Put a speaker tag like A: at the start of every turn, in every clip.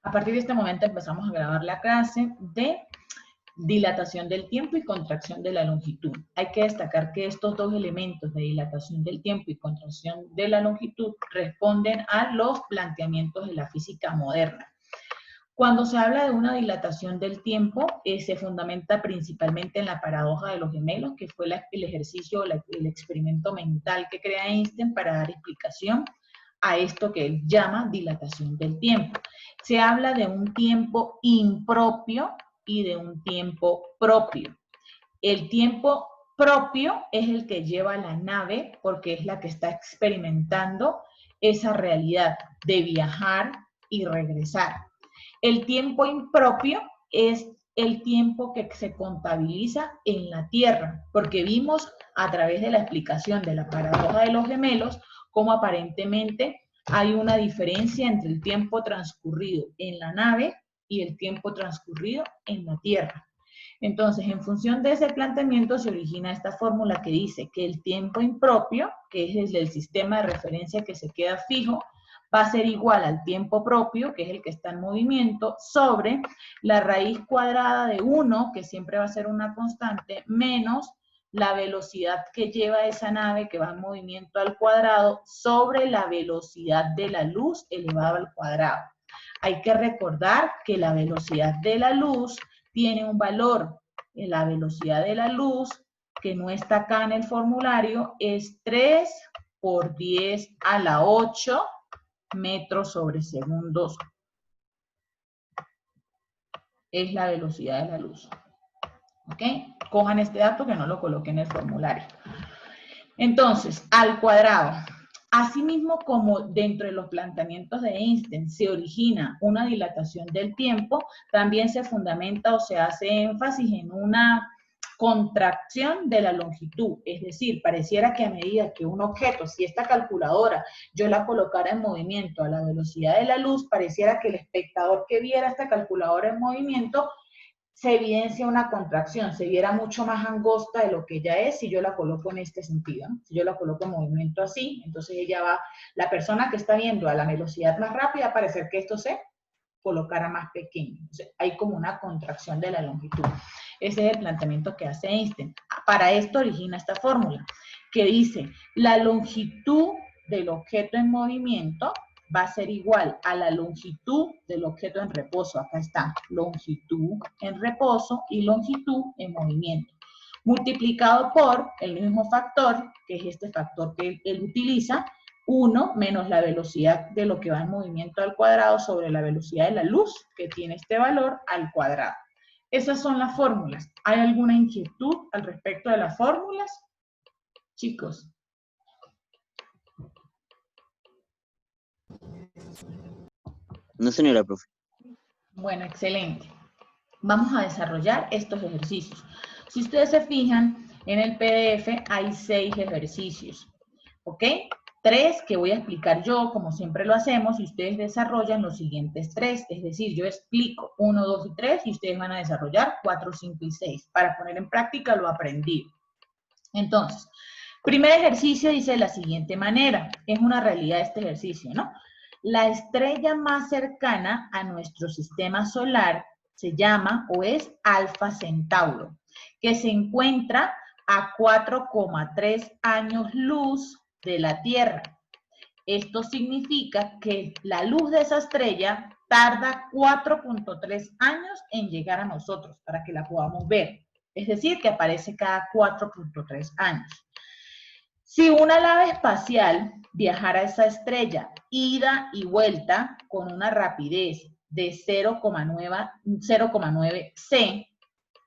A: A partir de este momento empezamos a grabar la clase de dilatación del tiempo y contracción de la longitud. Hay que destacar que estos dos elementos de dilatación del tiempo y contracción de la longitud responden a los planteamientos de la física moderna. Cuando se habla de una dilatación del tiempo, se fundamenta principalmente en la paradoja de los gemelos, que fue el ejercicio, el experimento mental que crea Einstein para dar explicación a esto que él llama dilatación del tiempo. Se habla de un tiempo impropio y de un tiempo propio. El tiempo propio es el que lleva la nave porque es la que está experimentando esa realidad de viajar y regresar. El tiempo impropio es el tiempo que se contabiliza en la Tierra, porque vimos a través de la explicación de la paradoja de los gemelos cómo aparentemente hay una diferencia entre el tiempo transcurrido en la nave y el tiempo transcurrido en la Tierra. Entonces, en función de ese planteamiento se origina esta fórmula que dice que el tiempo impropio, que es el sistema de referencia que se queda fijo, va a ser igual al tiempo propio, que es el que está en movimiento, sobre la raíz cuadrada de 1, que siempre va a ser una constante, menos la velocidad que lleva esa nave que va en movimiento al cuadrado sobre la velocidad de la luz elevado al cuadrado. Hay que recordar que la velocidad de la luz tiene un valor. La velocidad de la luz, que no está acá en el formulario, es 3 por 10 a la 8 metros sobre segundos. Es la velocidad de la luz. ¿Ok? Cojan este dato que no lo coloquen en el formulario. Entonces, al cuadrado. Asimismo, como dentro de los planteamientos de Einstein se origina una dilatación del tiempo, también se fundamenta o se hace énfasis en una contracción de la longitud. Es decir, pareciera que a medida que un objeto, si esta calculadora yo la colocara en movimiento a la velocidad de la luz, pareciera que el espectador que viera esta calculadora en movimiento se evidencia una contracción, se viera mucho más angosta de lo que ella es si yo la coloco en este sentido, ¿no? Si yo la coloco en movimiento así, entonces ella va, la persona que está viendo a la velocidad más rápida, va a parecer que esto se colocara más pequeño. Entonces, hay como una contracción de la longitud. Ese es el planteamiento que hace Einstein. Para esto origina esta fórmula, que dice, la longitud del objeto en movimiento va a ser igual a la longitud del objeto en reposo. Acá está, longitud en reposo y longitud en movimiento. Multiplicado por el mismo factor, que es este factor que él utiliza, 1 menos la velocidad de lo que va en movimiento al cuadrado sobre la velocidad de la luz, que tiene este valor, al cuadrado. Esas son las fórmulas. ¿Hay alguna inquietud al respecto de las fórmulas? Chicos.
B: No, señora profe.
A: Bueno, excelente. Vamos a desarrollar estos ejercicios. Si ustedes se fijan, en el PDF hay 6 ejercicios, ¿ok? 3 que voy a explicar yo, como siempre lo hacemos, y ustedes desarrollan los siguientes 3, es decir, yo explico 1, 2 y 3, y ustedes van a desarrollar 4, 5 y 6, para poner en práctica lo aprendido. Entonces, primer ejercicio dice de la siguiente manera, es una realidad este ejercicio, ¿no? La estrella más cercana a nuestro sistema solar se llama o es Alfa Centauro, que se encuentra a 4,3 años luz de la Tierra. Esto significa que la luz de esa estrella tarda 4,3 años en llegar a nosotros para que la podamos ver. Es decir, que aparece cada 4,3 años. Si una nave espacial viajara a esa estrella, ida y vuelta, con una rapidez de 0,9 c,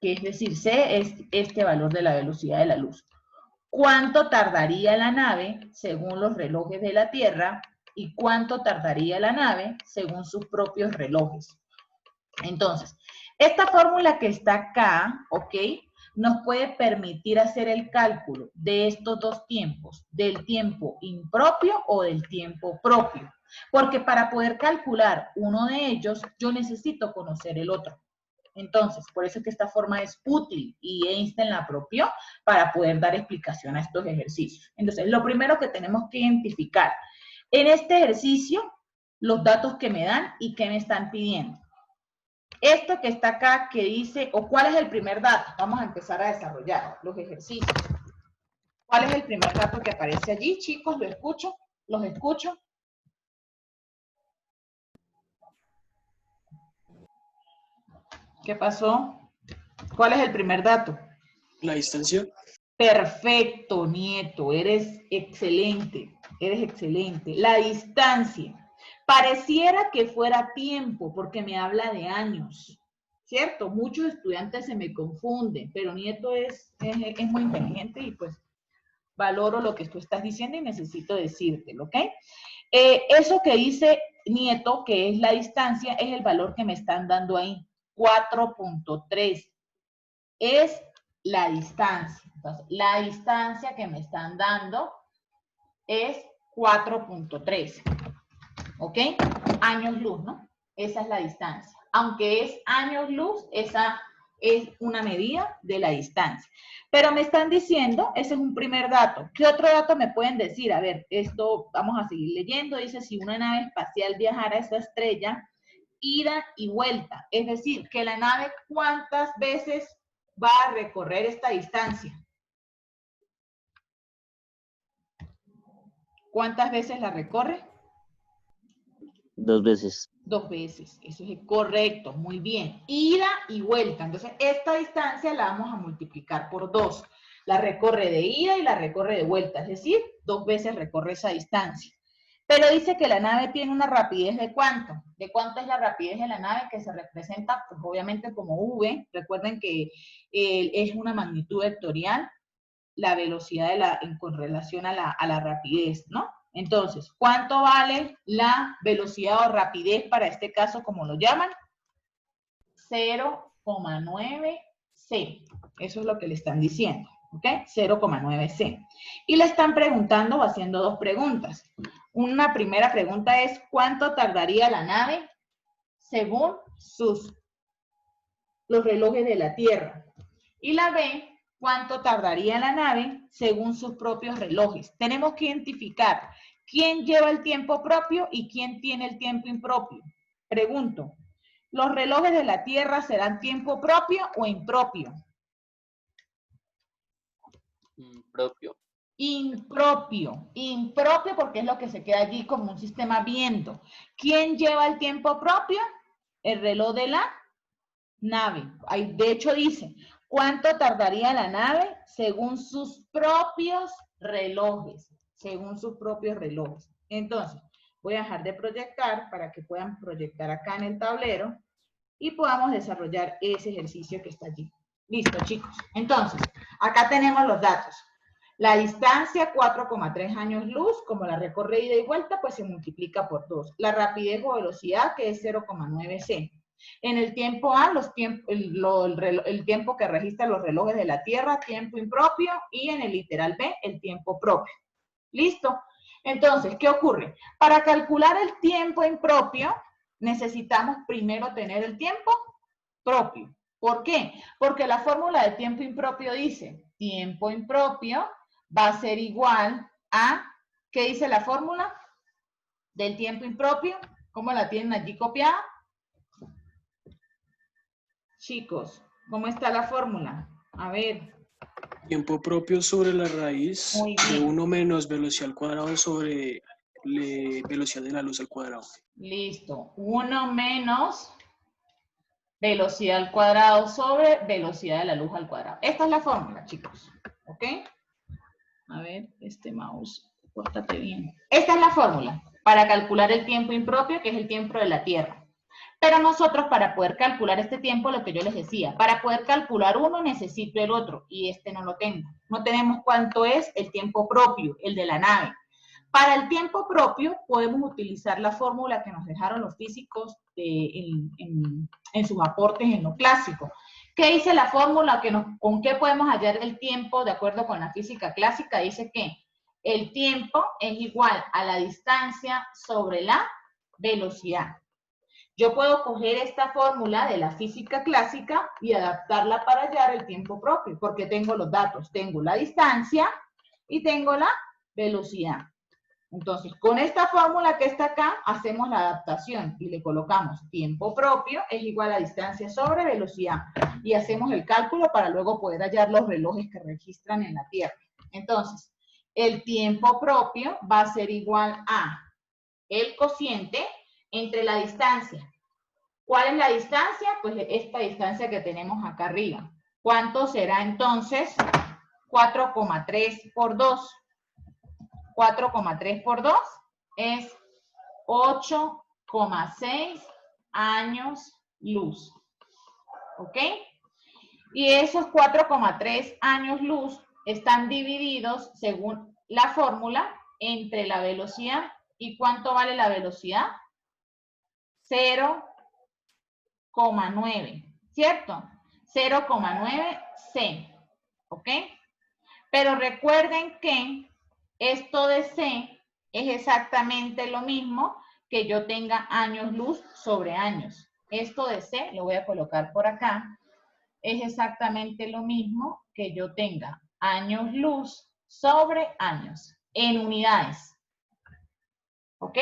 A: que es decir, c es este valor de la velocidad de la luz, ¿cuánto tardaría la nave según los relojes de la Tierra y cuánto tardaría la nave según sus propios relojes? Entonces, esta fórmula que está acá, ¿ok?, nos puede permitir hacer el cálculo de estos dos tiempos, del tiempo impropio o del tiempo propio. Porque para poder calcular uno de ellos, yo necesito conocer el otro. Entonces, por eso es que esta forma es útil y Einstein la apropió para poder dar explicación a estos ejercicios. Entonces, lo primero que tenemos que identificar, en este ejercicio los datos que me dan y que me están pidiendo. Esto que está acá que dice, o cuál es el primer dato, vamos a empezar a desarrollar los ejercicios. ¿Cuál es el primer dato que aparece allí, chicos? ¿Lo escucho? ¿Los escucho? ¿Qué pasó? ¿Cuál es el primer dato?
C: La distancia.
A: Perfecto, Nieto, eres excelente, eres excelente. La distancia. Pareciera que fuera tiempo, porque me habla de años, ¿cierto? Muchos estudiantes se me confunden, pero Nieto es muy inteligente y pues valoro lo que tú estás diciendo y necesito decírtelo, ¿ok? Eso que dice Nieto, que es la distancia, es el valor que me están dando ahí, 4.3. Es la distancia. Entonces, la distancia que me están dando es 4.3. ¿Ok? Años luz, ¿no? Esa es la distancia. Aunque es años luz, esa es una medida de la distancia. Pero me están diciendo, ese es un primer dato. ¿Qué otro dato me pueden decir? A ver, esto vamos a seguir leyendo. Dice, si una nave espacial viajara a esa estrella, ida y vuelta. Es decir, que la nave, ¿cuántas veces va a recorrer esta distancia? ¿Cuántas veces la recorre?
B: 2 veces.
A: 2 veces, eso es correcto, muy bien. Ida y vuelta, entonces esta distancia la vamos a multiplicar por 2. La recorre de ida y la recorre de vuelta, es decir, 2 veces recorre esa distancia. Pero dice que la nave tiene una rapidez ¿de cuánto? ¿De cuánto es la rapidez de la nave que se representa? Pues obviamente como v. Recuerden que es una magnitud vectorial, la velocidad con relación a la rapidez, ¿no? Entonces, ¿cuánto vale la velocidad o rapidez para este caso, como lo llaman? 0,9 c. Eso es lo que le están diciendo, ¿ok? 0,9 c. Y le están preguntando o haciendo dos preguntas. Una primera pregunta es, ¿cuánto tardaría la nave según los relojes de la Tierra? Y la B, ¿cuánto tardaría la nave según sus propios relojes? Tenemos que identificar quién lleva el tiempo propio y quién tiene el tiempo impropio. Pregunto, ¿los relojes de la Tierra serán tiempo propio o impropio?
B: Propio.
A: Impropio. Impropio porque es lo que se queda allí como un sistema viendo. ¿Quién lleva el tiempo propio? El reloj de la nave. Ahí, de hecho dice, ¿cuánto tardaría la nave según sus propios relojes? Según sus propios relojes. Entonces, voy a dejar de proyectar para que puedan proyectar acá en el tablero y podamos desarrollar ese ejercicio que está allí. Listo, chicos. Entonces, acá tenemos los datos. La distancia, 4,3 años luz, como la recorre ida y vuelta, pues se multiplica por 2. La rapidez o velocidad, que es 0,9 c. En el tiempo A, el tiempo que registran los relojes de la Tierra, tiempo impropio, y en el literal B, el tiempo propio. ¿Listo? Entonces, ¿qué ocurre? Para calcular el tiempo impropio, necesitamos primero tener el tiempo propio. ¿Por qué? Porque la fórmula de tiempo impropio dice, tiempo impropio va a ser igual a, ¿qué dice la fórmula del tiempo impropio? ¿Cómo la tienen allí copiada? Chicos, ¿cómo está la fórmula? A ver.
C: Tiempo propio sobre la raíz de 1 menos velocidad al cuadrado sobre velocidad de la luz al cuadrado.
A: Listo. 1 menos velocidad al cuadrado sobre velocidad de la luz al cuadrado. Esta es la fórmula, chicos. ¿Ok? A ver, este mouse, pórtate bien. Esta es la fórmula para calcular el tiempo impropio, que es el tiempo de la Tierra. Pero nosotros, para poder calcular este tiempo, lo que yo les decía, para poder calcular uno necesito el otro, y este no lo tengo. No tenemos cuánto es el tiempo propio, el de la nave. Para el tiempo propio podemos utilizar la fórmula que nos dejaron los físicos en sus aportes en lo clásico. ¿Qué dice la fórmula? ¿Con qué podemos hallar el tiempo de acuerdo con la física clásica? Dice que el tiempo es igual a la distancia sobre la velocidad. Yo puedo coger esta fórmula de la física clásica y adaptarla para hallar el tiempo propio, porque tengo los datos. Tengo la distancia y tengo la velocidad. Entonces, con esta fórmula que está acá, hacemos la adaptación y le colocamos tiempo propio es igual a distancia sobre velocidad. Y hacemos el cálculo para luego poder hallar los relojes que registran en la Tierra. Entonces, el tiempo propio va a ser igual a el cociente entre la distancia. ¿Cuál es la distancia? Pues esta distancia que tenemos acá arriba. ¿Cuánto será entonces? 4,3 por 2. 4,3 por 2 es 8,6 años luz. ¿Ok? Y esos 4,3 años luz están divididos, según la fórmula, entre la velocidad. ¿Y cuánto vale la velocidad? 0,9, ¿cierto? 0,9 c. ¿Ok? Pero recuerden que esto de C es exactamente lo mismo que yo tenga años luz sobre años. Esto de C, lo voy a colocar por acá, es exactamente lo mismo que yo tenga años luz sobre años, en unidades. ¿Ok?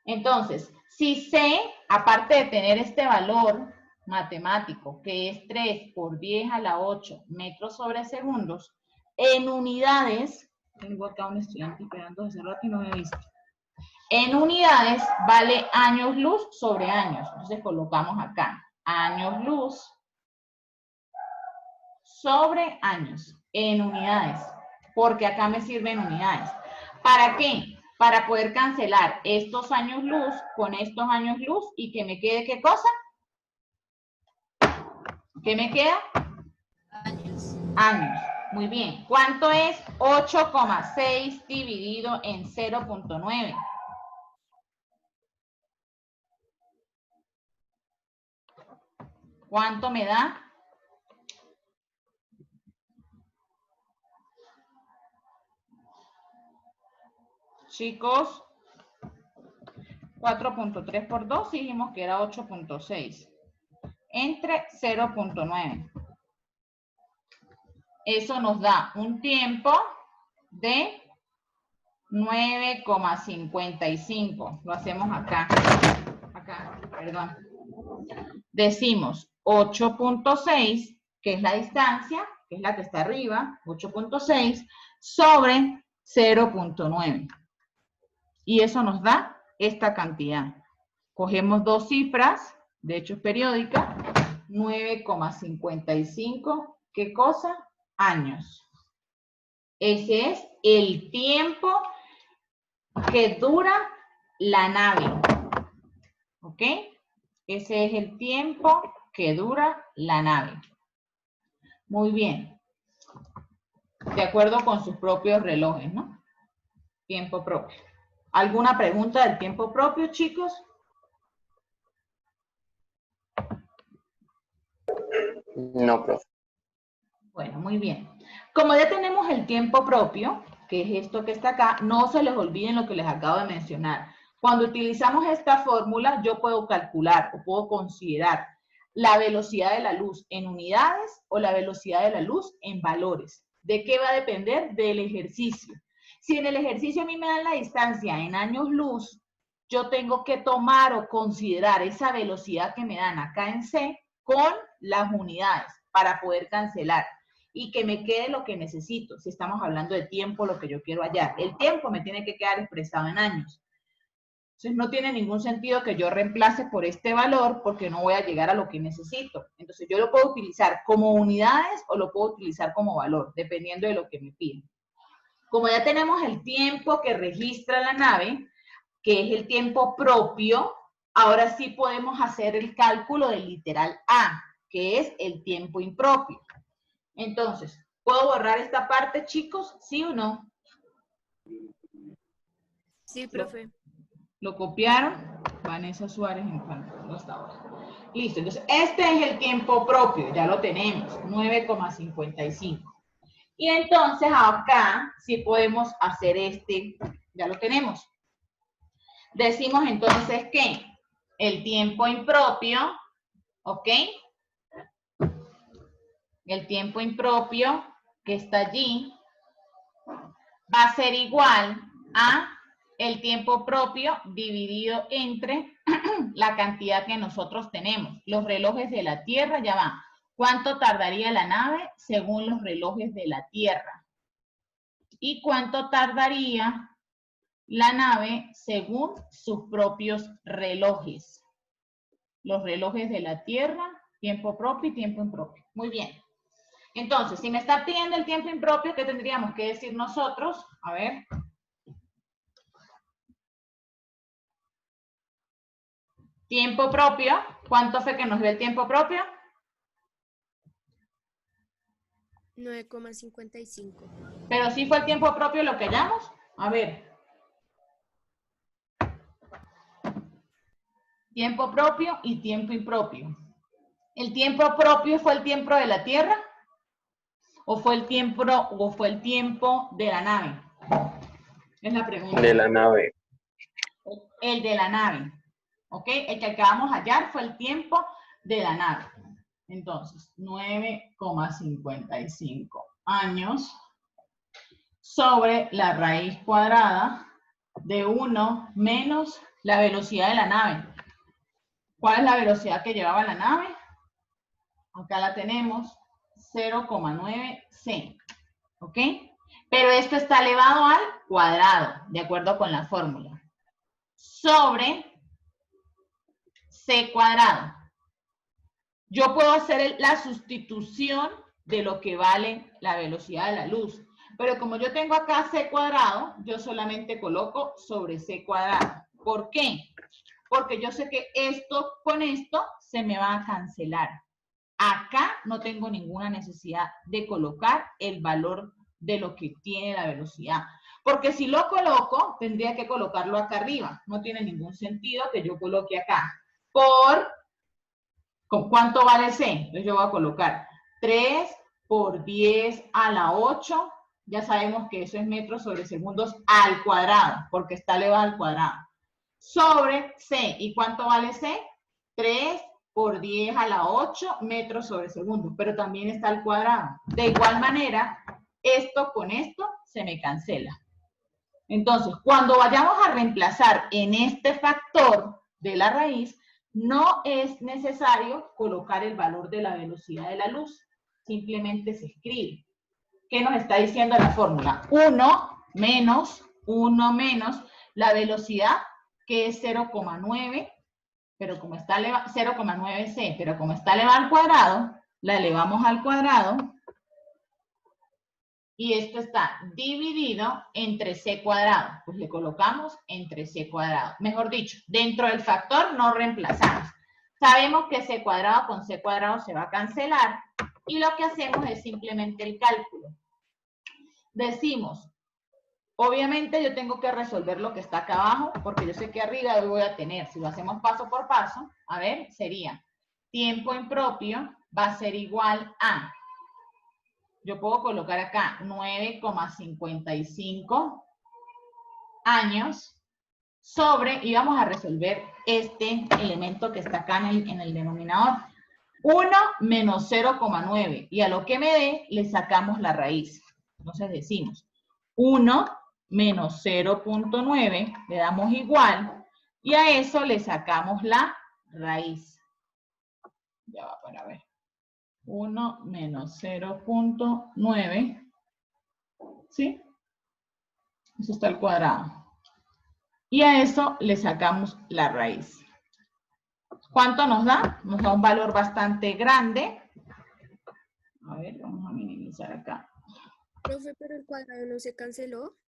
A: Entonces, si C, aparte de tener este valor matemático, que es 3 por 10 a la 8 metros sobre segundos, en unidades, tengo acá un estudiante esperando hace rato y no me he visto. En unidades vale años luz sobre años. Entonces colocamos acá años luz sobre años en unidades, porque acá me sirven unidades. ¿Para qué? Para poder cancelar estos años luz con estos años luz y que me quede ¿qué cosa? ¿Qué me queda?
D: Años.
A: Años. Muy bien. ¿Cuánto es 8,6 dividido en 0,9? ¿Cuánto me da? Chicos, 4,3 por 2 dijimos que era 8,6 entre 0,9. Eso nos da un tiempo de 9,55. Lo hacemos acá. Acá, perdón. Decimos 8,6, que es la distancia, que es la que está arriba, 8,6, sobre 0,9. Y eso nos da esta cantidad. Cogemos dos cifras, de hecho es periódica, 9,55, ¿qué cosa? Años. Ese es el tiempo que dura la nave. ¿Ok? Ese es el tiempo que dura la nave. Muy bien. De acuerdo con sus propios relojes, ¿no? Tiempo propio. ¿Alguna pregunta del tiempo propio, chicos?
B: No, profe.
A: Bueno, muy bien. Como ya tenemos el tiempo propio, que es esto que está acá, no se les olviden lo que les acabo de mencionar. Cuando utilizamos esta fórmula, yo puedo calcular o puedo considerar la velocidad de la luz en unidades o la velocidad de la luz en valores. ¿De qué va a depender? Del ejercicio. Si en el ejercicio a mí me dan la distancia en años luz, yo tengo que tomar o considerar esa velocidad que me dan acá en C con las unidades para poder cancelar y que me quede lo que necesito. Si estamos hablando de tiempo, lo que yo quiero hallar. El tiempo me tiene que quedar expresado en años. Entonces no tiene ningún sentido que yo reemplace por este valor porque no voy a llegar a lo que necesito. Entonces yo lo puedo utilizar como unidades o lo puedo utilizar como valor, dependiendo de lo que me piden. Como ya tenemos el tiempo que registra la nave, que es el tiempo propio, ahora sí podemos hacer el cálculo del literal A, que es el tiempo impropio. Entonces, ¿puedo borrar esta parte, chicos? ¿Sí o no?
D: Sí, profe.
A: ¿Lo copiaron? Vanessa Suárez en cuanto hasta ahora. Listo, entonces este es el tiempo propio, ya lo tenemos, 9,55. Y entonces acá sí podemos hacer este, ya lo tenemos. Decimos entonces que el tiempo impropio, ¿ok? El tiempo impropio que está allí va a ser igual a el tiempo propio dividido entre la cantidad que nosotros tenemos. Los relojes de la Tierra, ya van. ¿Cuánto tardaría la nave según los relojes de la Tierra? ¿Y cuánto tardaría la nave según sus propios relojes? Los relojes de la Tierra, tiempo propio y tiempo impropio. Muy bien. Entonces, si me está pidiendo el tiempo impropio, ¿qué tendríamos que decir nosotros? A ver. Tiempo propio. ¿Cuánto fue que nos dio el tiempo propio?
D: 9,55.
A: Pero sí fue el tiempo propio lo que hallamos. A ver. Tiempo propio y tiempo impropio. ¿El tiempo propio fue el tiempo de la Tierra? ¿O fue el tiempo de la nave? Es la pregunta.
B: De la nave.
A: El de la nave. ¿Ok? El que acabamos de hallar fue el tiempo de la nave. Entonces, 9,55 años sobre la raíz cuadrada de 1 menos la velocidad de la nave. ¿Cuál es la velocidad que llevaba la nave? Acá la tenemos, 0,9 c. ¿Ok? Pero esto está elevado al cuadrado, de acuerdo con la fórmula. Sobre c cuadrado. Yo puedo hacer la sustitución de lo que vale la velocidad de la luz. Pero como yo tengo acá c cuadrado, yo solamente coloco sobre c cuadrado. ¿Por qué? Porque yo sé que esto con esto se me va a cancelar. Acá no tengo ninguna necesidad de colocar el valor de lo que tiene la velocidad. Porque si lo coloco, tendría que colocarlo acá arriba. No tiene ningún sentido que yo coloque acá. ¿Con cuánto vale c? Entonces yo voy a colocar 3 por 10 a la 8. Ya sabemos que eso es metros sobre segundos al cuadrado, porque está elevado al cuadrado. Sobre c. ¿Y cuánto vale c? 3 por 10 a la 8 metros sobre segundo, pero también está al cuadrado. De igual manera, esto con esto se me cancela. Entonces, cuando vayamos a reemplazar en este factor de la raíz, no es necesario colocar el valor de la velocidad de la luz. Simplemente se escribe. ¿Qué nos está diciendo la fórmula? 1 menos la velocidad, que es 0,9, pero como está elevado, 0,9c, pero como está elevado al cuadrado, la elevamos al cuadrado, y esto está dividido entre c cuadrado. Pues le colocamos entre c cuadrado. Mejor dicho, dentro del factor no reemplazamos. Sabemos que c cuadrado con c cuadrado se va a cancelar, y lo que hacemos es simplemente el cálculo. Decimos, obviamente yo tengo que resolver lo que está acá abajo, porque yo sé que arriba lo voy a tener. Si lo hacemos paso por paso, a ver, sería tiempo impropio va a ser igual a, yo puedo colocar acá 9,55 años sobre, y vamos a resolver este elemento que está acá en el denominador. 1 menos 0,9, y a lo que me dé le sacamos la raíz. Entonces decimos 1 menos 0,9, le damos igual, y a eso le sacamos la raíz. Ya va para ver. 1 menos 0,9, ¿sí? Eso está al cuadrado. Y a eso le sacamos la raíz. ¿Cuánto nos da? Nos da un valor bastante grande. A ver, vamos a minimizar acá.
D: Profe, pero el cuadrado no se canceló.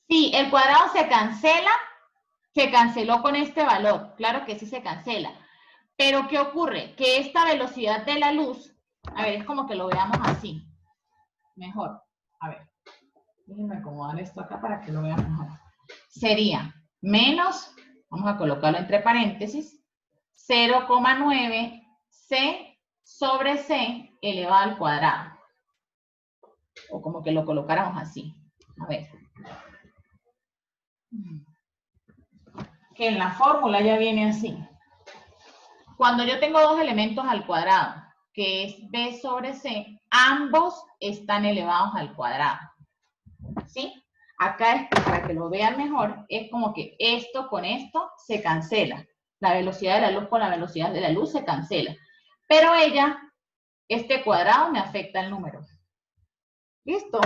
A: Sí, el cuadrado se cancela, se canceló con este valor. Claro que sí se cancela. Pero ¿qué ocurre? Que esta velocidad de la luz, a ver, es como que lo veamos así. Mejor. A ver, déjenme acomodar esto acá para que lo vean mejor. Sería menos, vamos a colocarlo entre paréntesis, 0,9 c sobre c elevado al cuadrado. O como que lo colocáramos así. A ver. Que en la fórmula ya viene así. Cuando yo tengo dos elementos al cuadrado, que es b sobre c, ambos están elevados al cuadrado. ¿Sí? acá es, para que lo vean mejor, es como que esto con esto se cancela. La velocidad de la luz con la velocidad de la luz se cancela. Pero este cuadrado me afecta el número. ¿Listo?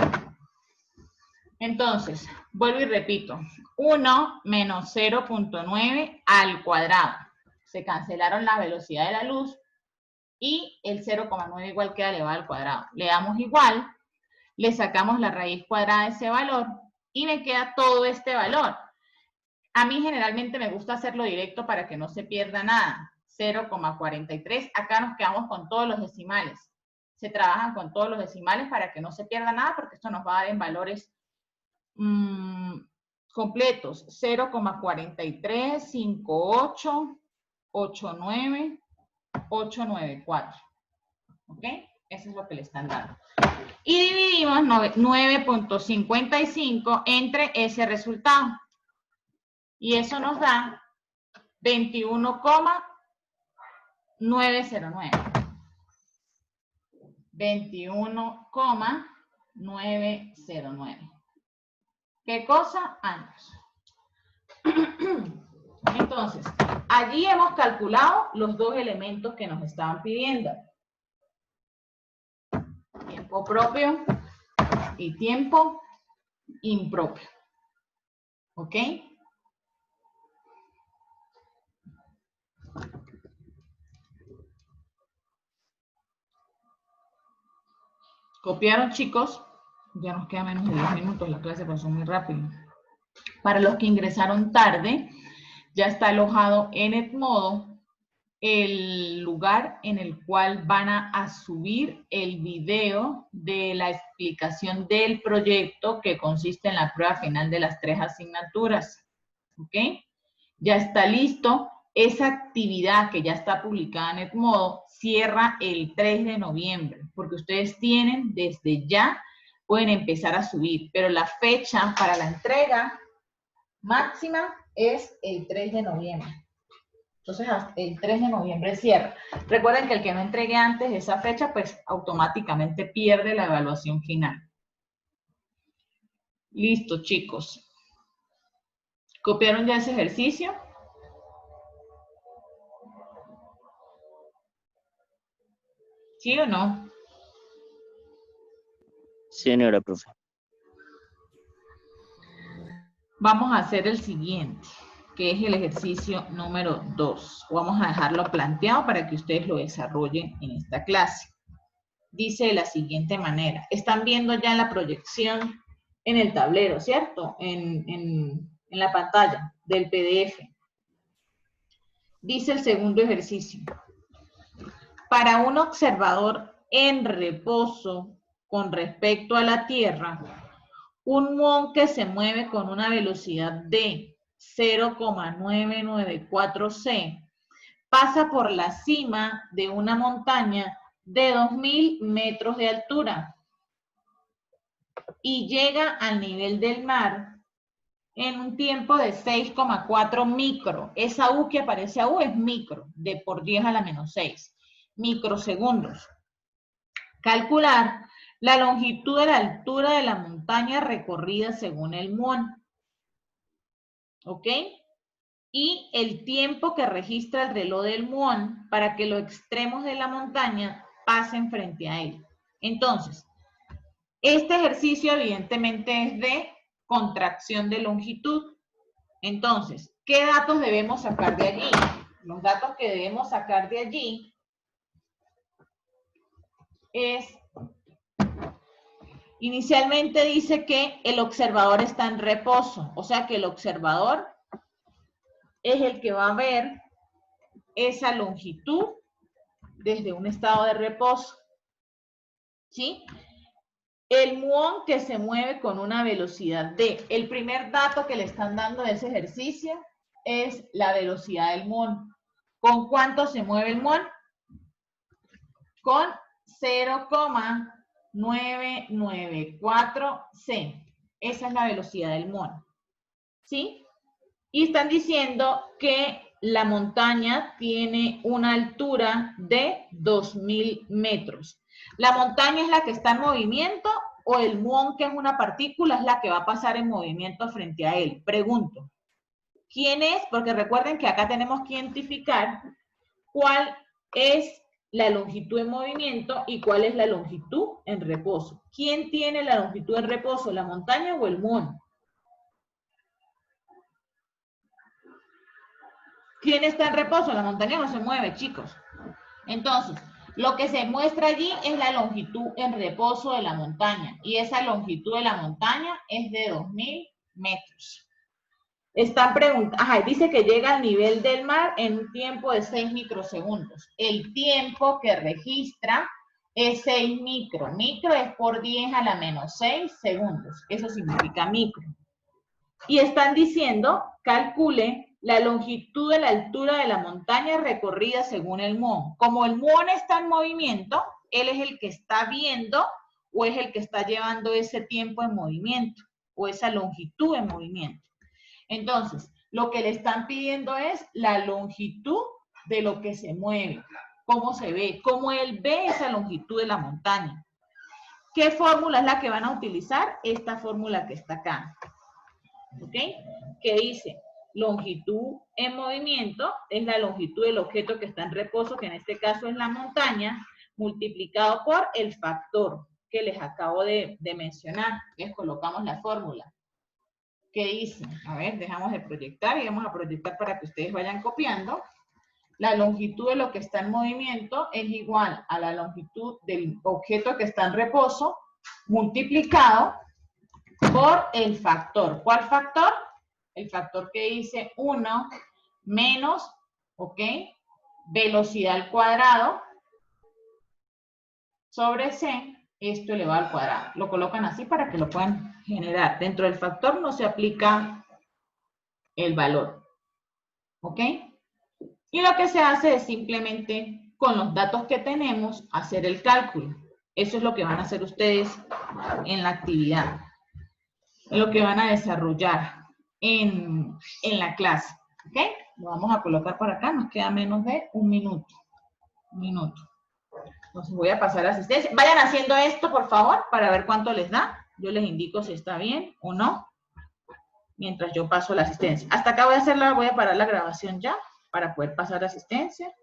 A: Entonces, vuelvo y repito. 1 menos 0.9 al cuadrado. Se cancelaron la velocidad de la luz y el 0,9 igual queda elevado al cuadrado. Le damos igual, le sacamos la raíz cuadrada de ese valor y me queda todo este valor. A mí generalmente me gusta hacerlo directo para que no se pierda nada. 0,43. Acá nos quedamos con todos los decimales. Se trabajan con todos los decimales para que no se pierda nada porque esto nos va a dar en valores completos. 0,43, 58, 89, 894. ¿Ok? Eso es lo que le están dando. Y dividimos 9.55 entre ese resultado. Y eso nos da 21,909. 21,909. ¿Qué cosa? Años. Entonces, allí hemos calculado los dos elementos que nos estaban pidiendo. Tiempo propio y tiempo impropio. ¿Ok? ¿Copiaron, chicos? Ya nos queda menos de 10 minutos, la clase pasó muy rápido. Para los que ingresaron tarde, ya está alojado en Edmodo el lugar en el cual van a subir el video de la explicación del proyecto que consiste en la prueba final de las 3 asignaturas. ¿Ok? Ya está listo. Esa actividad que ya está publicada en Edmodo cierra el 3 de noviembre, porque ustedes tienen desde ya, pueden empezar a subir, pero la fecha para la entrega máxima es el 3 de noviembre. Entonces, el 3 de noviembre cierra. Recuerden que el que no entregue antes de esa fecha, pues automáticamente pierde la evaluación final. Listo, chicos. ¿Copiaron ya ese ejercicio? ¿Sí o no?
B: Sí, señora profe.
A: Vamos a hacer el siguiente, que es el ejercicio número 2. Vamos a dejarlo planteado para que ustedes lo desarrollen en esta clase. Dice de la siguiente manera. Están viendo ya la proyección en el tablero, ¿cierto? En la pantalla del PDF. Dice el segundo ejercicio. Para un observador en reposo con respecto a la Tierra, un muón que se mueve con una velocidad de 0,994 c pasa por la cima de una montaña de 2.000 metros de altura y llega al nivel del mar en un tiempo de 6,4 micro. Esa U que aparece a U es micro, de por 10 a la menos 6 microsegundos. Calcular la longitud de la altura de la montaña recorrida según el muón. ¿Ok? Y el tiempo que registra el reloj del muón para que los extremos de la montaña pasen frente a él. Entonces, este ejercicio evidentemente es de contracción de longitud. Entonces, ¿qué datos debemos sacar de allí? Los datos que debemos sacar de allí es, inicialmente dice que el observador está en reposo, o sea que el observador es el que va a ver esa longitud desde un estado de reposo, ¿sí? El muón que se mueve con una velocidad de, el primer dato que le están dando de ese ejercicio es la velocidad del muón. ¿Con cuánto se mueve el muón? Con 0,994 c. Esa es la velocidad del muón, ¿sí? Y están diciendo que la montaña tiene una altura de 2.000 metros. ¿La montaña es la que está en movimiento o el muón, que es una partícula, es la que va a pasar en movimiento frente a él? Pregunto. ¿Quién es? Porque recuerden que acá tenemos que identificar cuál es la longitud en movimiento y cuál es la longitud en reposo. ¿Quién tiene la longitud en reposo, la montaña o el muón? ¿Quién está en reposo? La montaña no se mueve, chicos. Entonces, lo que se muestra allí es la longitud en reposo de la montaña. Y esa longitud de la montaña es de 2000 metros. Están preguntando, dice que llega al nivel del mar en un tiempo de 6 microsegundos. El tiempo que registra es 6 micro. Micro es por 10 a la menos 6 segundos. Eso significa micro. Y están diciendo, calcule la longitud de la altura de la montaña recorrida según el muón. Como el muón está en movimiento, él es el que está viendo o es el que está llevando ese tiempo en movimiento o esa longitud en movimiento. Entonces, lo que le están pidiendo es la longitud de lo que se mueve, cómo se ve, cómo él ve esa longitud de la montaña. ¿Qué fórmula es la que van a utilizar? Esta fórmula que está acá. ¿Ok? Que dice, longitud en movimiento es la longitud del objeto que está en reposo, que en este caso es la montaña, multiplicado por el factor que les acabo de mencionar. Les colocamos la fórmula. ¿Qué dice? A ver, dejamos de proyectar y vamos a proyectar para que ustedes vayan copiando. La longitud de lo que está en movimiento es igual a la longitud del objeto que está en reposo multiplicado por el factor. ¿Cuál factor? El factor que dice 1 menos, ¿ok? Velocidad al cuadrado sobre c, esto elevado al cuadrado. Lo colocan así para que lo puedan generar. Dentro del factor no se aplica el valor. ¿Ok? Y lo que se hace es simplemente, con los datos que tenemos, hacer el cálculo. Eso es lo que van a hacer ustedes en la actividad. Es lo que van a desarrollar en la clase. ¿Ok? Lo vamos a colocar por acá. Nos queda menos de un minuto. Un minuto. Entonces voy a pasar a asistencia. Vayan haciendo esto, por favor, para ver cuánto les da. Yo les indico si está bien o no, mientras yo paso la asistencia. Hasta acá voy a parar la grabación ya, para poder pasar a asistencia.